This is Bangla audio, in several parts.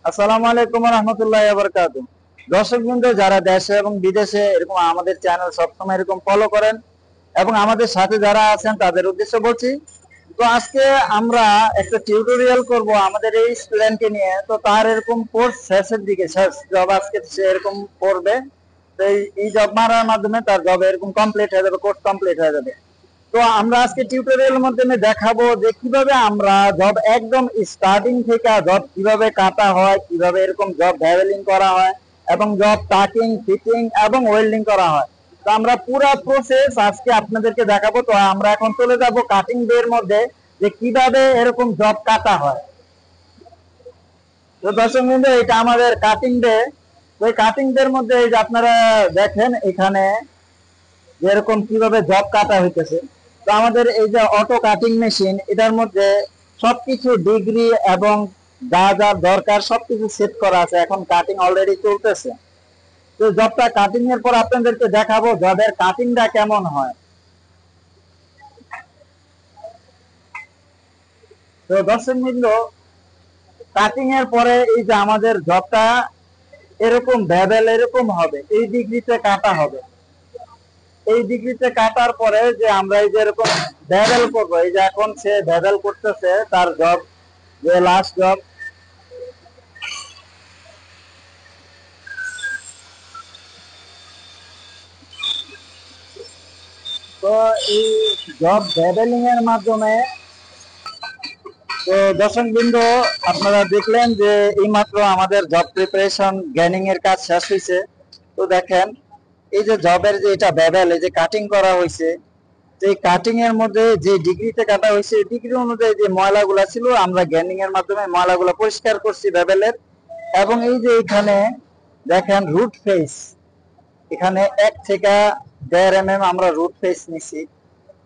আসসালামু আলাইকুম ওয়া রাহমাতুল্লাহি ওয়া বারাকাতুহু। দর্শকবৃন্দ যারা দেশে এবং বিদেশে এরকম আমাদের চ্যানেল সবসময় এরকম ফলো করেন এবং আমাদের সাথে যারা আছেন তাদের উদ্দেশ্যে বলছি, তো আজকে আমরা একটা টিউটোরিয়াল করব আমাদের এই স্টুডেন্টকে নিয়ে। তো তার এরকম কোর্স শেষের দিকে, শেষ জব আজকে সে এরকম করবে। তো এই জব মারার মাধ্যমে তার জব এরকম কমপ্লিট হয়ে যাবে, কোর্স কমপ্লিট হয়ে যাবে। তো আমরা আজকে টিউটোরিয়ালের মাধ্যমে দেখাবো যে কিভাবে আমরা জব একদম স্টার্টিং থেকে জব কিভাবে কাটা হয়, কিভাবে এরকম জব ভ্যাভেলিং করা হয় এবং জব টাকিং, ফিটিং এবং ওয়েল্ডিং করা হয়। তো আমরা পুরো প্রসেস আজকে আপনাদেরকে দেখাবো। তো আমরা এখন চলে যাব কাটিং ডে এর মধ্যে, যে কিভাবে এরকম জব কাটা হয়। তো দর্শক বিন্দু, এটা আমাদের কাটিং ডে। ওই কাটিং ডে এর মধ্যে এই যে আপনারা দেখেন এখানে যেরকম কিভাবে জব কাটা হইতেছে। তো আমাদের এই যে অটো কাটিং মেশিন, এটার মধ্যে সবকিছু ডিগ্রি এবং যা যা দরকার সবকিছু সেট করা আছে। এখন কাটিং অলরেডি চলতেছে। তো জবটা কাটিং এর পর আপনাদেরকে দেখাবো জবের কাটিংটা কেমন হয়। তো দর্শক বৃন্দ, কাটিং এর পরে এই যে আমাদের জবটা এরকম ভেবেল এরকম হবে, এই ডিগ্রিতে কাটা হবে। এই ডিগ্রিতে কাটার পরে যে আমরা এই যে এরকম ভেবেল করবো, এই যে এখন সে ভেবেল করতেছে তার জব, যে লাস্ট জব। তো এই জব ভেবেলিং এর মাধ্যমে, তো দর্শক বিন্দু, আপনারা দেখলেন যে এই মাত্র আমাদের জব প্রিপারেশন জ্ঞানিং এর কাজ শেষ হয়েছে। তো দেখেন এই যে জবের যে এটা বেবেল, এই যে কাটিং করা হয়েছে, এই কাটিং এর মধ্যে যে ডিগ্রিতে কাটা হয়েছে ডিগ্রি অনুযায়ী যে ময়লাগুলা ছিল আমরা জ্ঞানিং এর মাধ্যমে ময়লাগুলা পরিষ্কার করছি বেবেলের। এবং এই যে এখানে দেখেন রুট ফেস, এখানে 1 থেকে 1.5 mm আমরা রুট ফেস নিছি,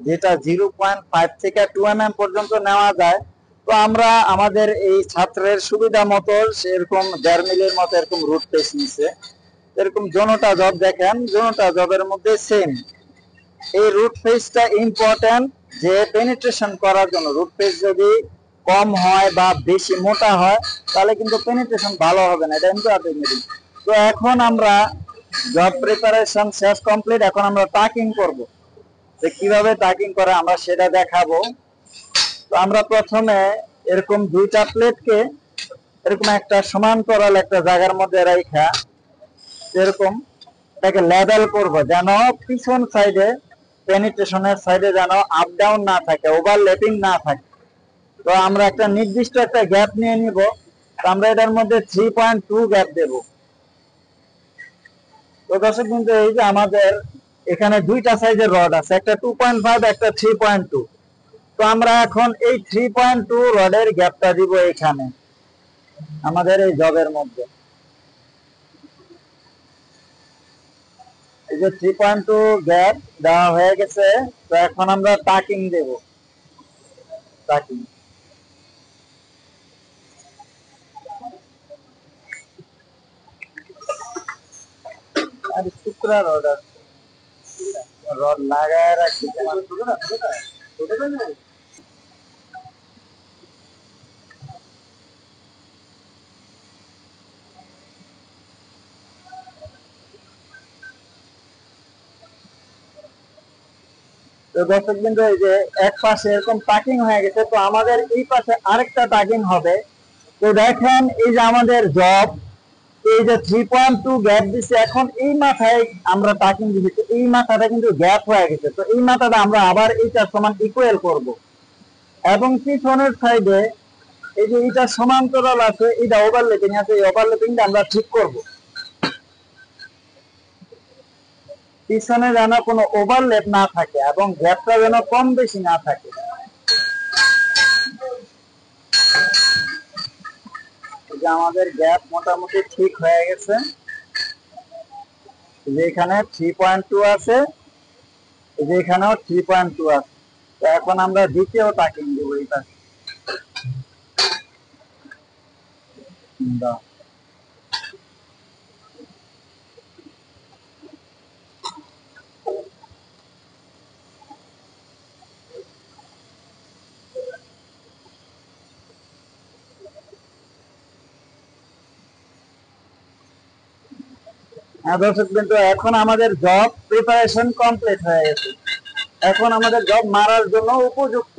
যেটা 0.5 থেকে 2 mm পর্যন্ত নেওয়া যায়। তো আমরা আমাদের এই ছাত্রের সুবিধা মতো সেরকম 1.5 মিলির মতো এরকম রুট ফেস নিছে। এরকম জোনোটা জব দেখেন, জোনোটা জবের মধ্যে সেম। এই রুট ফেসটা ইম্পর্টেন্ট, যে পেনিট্রেশন করার জন্য। রুট ফেস যদি কম হয় বা বেশি মোটা হয় তাহলে কিন্তু পেনিট্রেশন ভালো হবে না, এটা ইম্পর্টেন্ট। তো এখন আমরা জব প্রিপারেশন শেষ কমপ্লিট, এখন আমরা টাকিং করব। যে কিভাবে টাকিং করে আমরা সেটা দেখাবো। তো আমরা প্রথমে এরকম 2টা প্লেটকে এরকম একটা সমান্তরাল একটা জায়গার মধ্যে রাখা এরকম এটাকে লেবেল করব, যেন পিছন সাইডে পেনিট্রেশনের সাইডে যেন আপ ডাউন না থাকে, ওভারল্যাপিং না থাকে। তো আমরা একটা নির্দিষ্ট একটা গ্যাপ নিয়ে নিব। তো আমরা এটার মধ্যে 3.2 গ্যাপ দেব। তো দর্শক কিন্তু এই যে আমাদের এখানে 2টা সাইজের রড আছে, একটা 2.5, একটা 3.2। তো আমরা এখন এই 3.2 রডের গ্যাপটা দিব এখানে আমাদের এই জবের মধ্যে। এই যে 3.2 গ্যাপ দেওয়া হয়ে গেছে। তো এখন আমরা টাকিং দেব, টাকিং। আর টুকরা রড আছে, রড লাগায় রাখছি। তো দর্শক বিন্দু, এই যে এক পাশে এরকম টাকিং হয়ে গেছে, তো আমাদের এই পাশে আরেকটা টাকিং হবে। তো দেখেন এই যে আমাদের জব, এই যে 3.2 গ্যাপ দিচ্ছে, এখন এই মাথায় আমরা টাকিং দিচ্ছি, এই মাথাটা কিন্তু গ্যাপ হয়ে গেছে। তো এই মাথাটা আমরা আবার এইটার সমান ইকুয়াল করব। এবং পিছনের সাইডে এই যে এটা সমান্তরাল আছে, এটা ওভারল্যাপিং আছে, এই ওভারল্যাপিংটা আমরা ঠিক করব। পিছনে যেন কোনো ওভারল্যাপ না থাকে এবং গ্যাপটা যেন কম বেশি না থাকে। যে আমাদের গ্যাপ মোটামুটি ঠিক হয়ে গেছে, যে এখানে 3.2 আছে, যে এখানেও 3.2 আছে। তো এখন আমরা দ্বিতীয় টাকিং দেব এই পাশে। হ্যাঁ দর্শক বিন্দু, এখন আমাদের জব প্রিপারেশন কমপ্লিট হয়ে গেছে। এখন আমাদের জব মারার জন্য উপযুক্ত।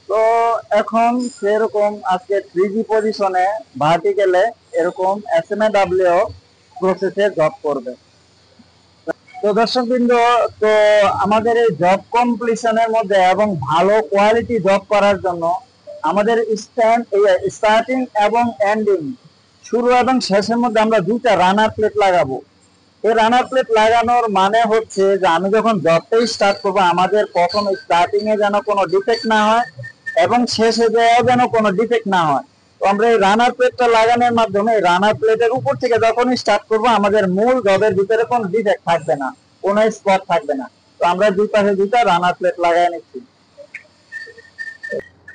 তো এখন সেরকম আজকে 3G পজিশনে ভার্টিক্যালে এরকম SMAW প্রসেসে জব করবে। তো দর্শকবৃন্দ, তো আমাদের এই জব কমপ্লিশনের মধ্যে এবং ভালো কোয়ালিটি জব করার জন্য আমাদের স্টার্টিং এবং এন্ডিং, শুরু এবং শেষের মধ্যে আমরা দুইটা রানার প্লেট লাগাবো। এই রানার প্লেট লাগানোর মানে হচ্ছে যে আমি যখন জবটাই স্টার্ট করবো, আমাদের প্রথম স্টার্টিং এ যেন কোনো ডিফেক্ট না হয় এবং শেষে যেন কোনো ডিফেক্ট না হয়। তো আমরা এই রানার প্লেটটা লাগানোর মাধ্যমে রানার প্লেটের উপর থেকে যখনই স্টার্ট করবো, আমাদের মূল জবের ভিতরে কোনো ডিফেক্ট থাকবে না, কোনো স্পট থাকবে না। তো আমরা দুই পাশে দুইটা রানার প্লেট লাগাই নিচ্ছি।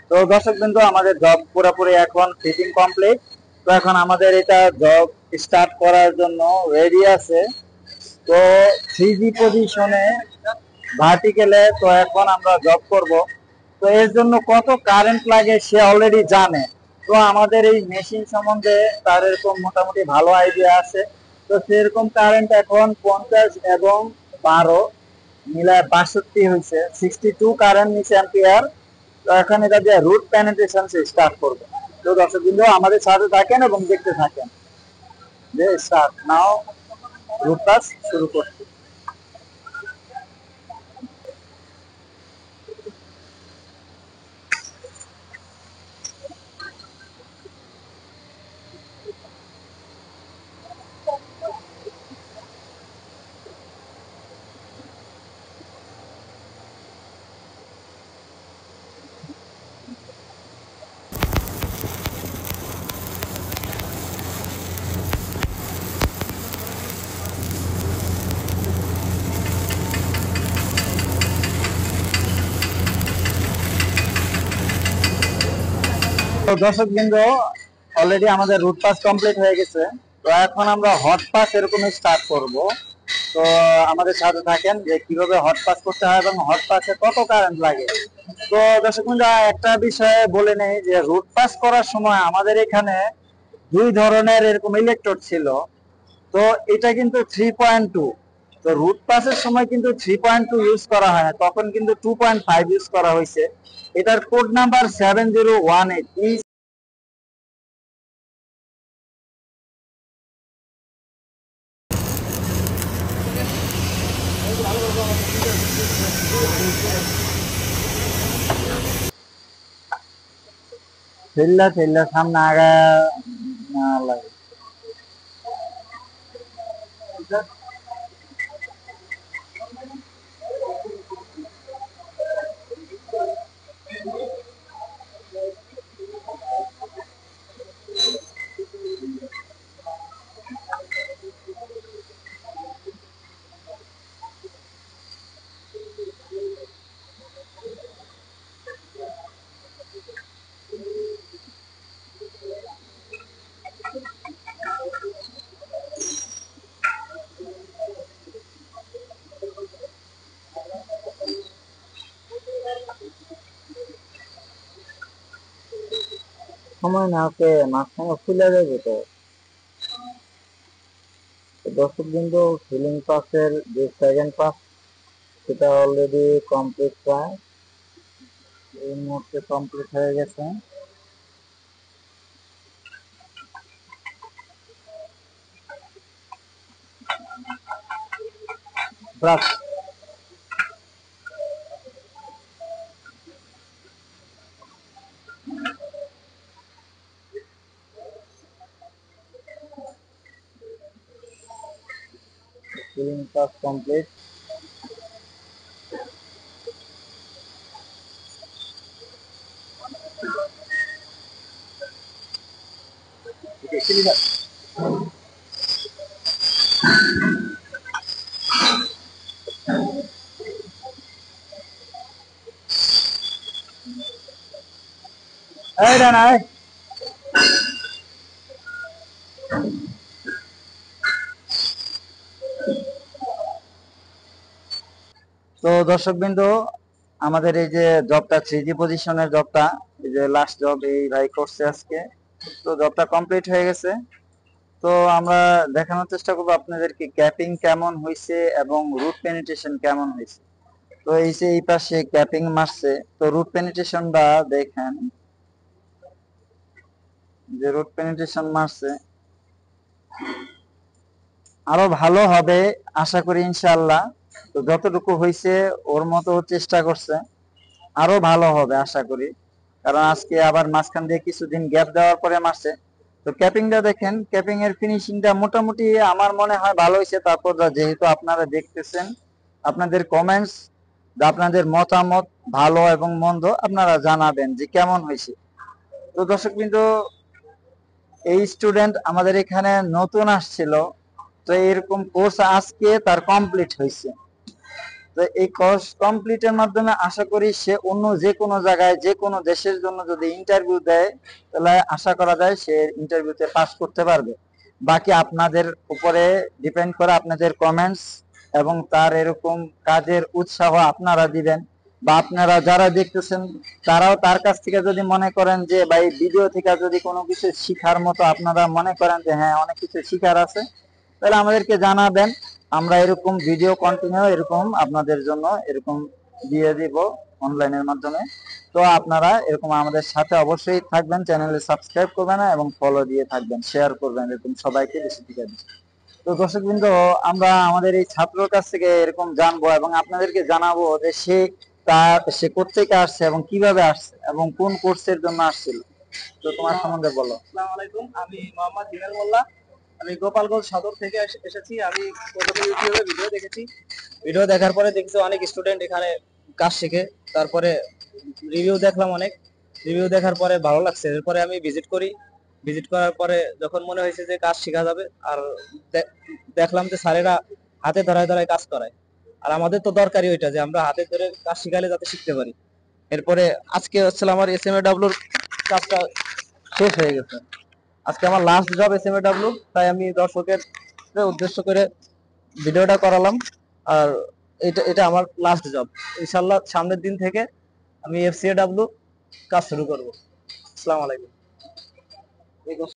তো দর্শক বিন্দু, আমাদের জব পুরোপুরি এখন ফিটিং কমপ্লিট। তো এখন আমাদের এটা জব স্টার্ট করার জন্য রেডি আছে। তো 3G পজিশনে ভার্টিক্যালে তো এখন আমরা জব করব। তো এর জন্য কত কারেন্ট লাগে সে অলরেডি জানে। তো আমাদের এই মেশিন সম্বন্ধে তার এরকম মোটামুটি ভালো আইডিয়া আছে। তো সেরকম কারেন্ট এখন 50 এবং 12 মিলায় 62 হয়েছে, 62 কারেন্ট নিচে অ্যাম্পিয়ার। তো এখন এটা দিয়ে রুট পেনিট্রেশন স্টার্ট করবে। তো দর্শক বিন্দু আমাদের সাথে থাকেন এবং দেখতে থাকেন যে স্টার্ট নাও, রুট কাজ শুরু করছি। তো দর্শক বিন্দু, অলরেডি আমাদের রুট পাস কমপ্লিট হয়ে গেছে। তো এখন আমরা হট পাস এরকম স্টার্ট করব। তো আমাদের সাথে থাকেন যে কিভাবে হট পাস করতে হয় এবং হট পাসে কত কারেন্ট লাগে। তো দর্শক বিন্দু, একটা বিষয়ে বলে নেই যে রুট পাস করার সময় আমাদের এখানে দুই ধরনের এরকম ইলেকট্রোড ছিল। তো এটা কিন্তু 3.2। তো রুট পাসের সময় কিন্তু 3.2 ইউজ করা হয় না, তখন কিন্তু 2.5 ইউজ করা হয়েছে। এটার কোড নাম্বার 7018। ঠেল্লা ঠেল্লা সামনে আগা না লাগে। সময় না আছে, মাঝখানে খুলে যাবে। তো দর্শক বিন্দু, ফিলিং পাসের যে সেকেন্ড পাস, সেটা অলরেডি কমপ্লিট প্রায় এই মুহূর্তে কমপ্লিট হয়ে গেছে। Plus filling pass complete. এইটা নাই। তো দর্শক বিন্দু, আমাদের এই যে জবটা 3G পজিশনের জবটা, এই যে লাস্ট জব এই ভাই করছে আজকে। তো জবটা কমপ্লিট হয়ে গেছে। তো আমরা দেখানোর চেষ্টা করবো আপনাদেরকে ক্যাপিং কেমন হয়েছে এবং রুট পেনিট্রেশন কেমন হয়েছে। তো এই যে এই পাশে ক্যাপিং মারছে, তো রুট পেনিট্রেশনটা দেখেন যে রুট পেনিট্রেশন মারছে, আরো ভালো হবে আশা করি ইনশাআল্লাহ। তো যতটুকু হয়েছে ওর মতো চেষ্টা করছে, আরো ভালো হবে আশা করি, কারণ আজকে আবার মাঝখান দিয়ে কিছুদিন গ্যাপ দেওয়ার পরে মারছে। তো ক্যাপিংটা দেখেন, ক্যাপিং এর ফিনিশিংটা মোটামুটি আমার মনে হয় ভালো হয়েছে। তারপর যেহেতু আপনারা দেখতেছেন, আপনাদের কমেন্টস, আপনাদের মতামত ভালো এবং মন্দ আপনারা জানাবেন যে কেমন হয়েছে। তো দর্শক বিন্দু, এই স্টুডেন্ট আমাদের এখানে নতুন আসছিল, তো এরকম কোর্স আজকে তার কমপ্লিট হয়েছে। তো এই কোর্স কমপ্লিটের মাধ্যমে আশা করি সে অন্য যে কোনো জায়গায় যে কোনো দেশের জন্য যদি ইন্টারভিউ দেয়, তাহলে আশা করা যায় সে ইন্টারভিউতে পাস করতে পারবে। বাকি আপনাদের উপরে ডিপেন্ড করে, আপনাদের কমেন্টস এবং তার এরকম কাজের উৎসাহ আপনারা দিবেন, বা আপনারা যারা দেখতেছেন তারাও তার কাছ থেকে যদি মনে করেন যে ভাই ভিডিও থেকে যদি কোনো কিছু শিখার মতো আপনারা মনে করেন যে হ্যাঁ অনেক কিছু শিখার আছে, তাহলে আমাদেরকে জানাবেন। আমরা এরকম ভিডিও কন্টিনিউ এরকম আপনাদের জন্য এরকম দিয়ে দিব অনলাইনের মাধ্যমে। তো আপনারা এরকম আমাদের সাথে অবশ্যই থাকবেন, চ্যানেলে সাবস্ক্রাইব করবেন এবং ফলো দিয়ে থাকবেন, শেয়ার করবেন এরকম সবাইকে বেশি থেকে বেশি। তো দর্শক বিন্দু, আমরা আমাদের এই ছাত্রর কাছ থেকে এরকম জানবো এবং আপনাদেরকে জানাবো যে সে কোথেকে আসছে এবং কিভাবে আসছে এবং কোন কোর্সের জন্য আসছিল। তো তোমার সম্বন্ধে বলো। আসসালামু আলাইকুম, আমি মোহাম্মদ হিমেল মোল্লা। আমি গোপালগঞ্জ সদর থেকে এসেছি। আমি প্রথমে ইউটিউবে ভিডিও দেখেছি। ভিডিও দেখার পরে দেখছি অনেক স্টুডেন্ট এখানে কাজ শিখে। তারপরে রিভিউ দেখলাম অনেক। রিভিউ দেখার পরে ভালো লাগছে। এরপরে আমি ভিজিট করি। ভিজিট করার পরে যখন মনে হয়েছে যে কাজ শেখা যাবে, আর দেখলাম যে স্যারেরা হাতে ধরায় ধরায় কাজ করায়। আর আমাদের তো দরকারই ওইটা, যে আমরা হাতে ধরে কাজ শিখালে যাতে শিখতে পারি। এরপরে আজকে হচ্ছে আমার SMAW কাজটা শেষ হয়ে গেছে। আজকে আমার লাস্ট জব SMAW, তাই আমি দর্শকের উদ্দেশ্য করে ভিডিওটা করালাম। আর এটা এটা আমার লাস্ট জব। ইনশাল্লাহ সামনের দিন থেকে আমি FCAW কাজ শুরু করব। আসসালামু আলাইকুম।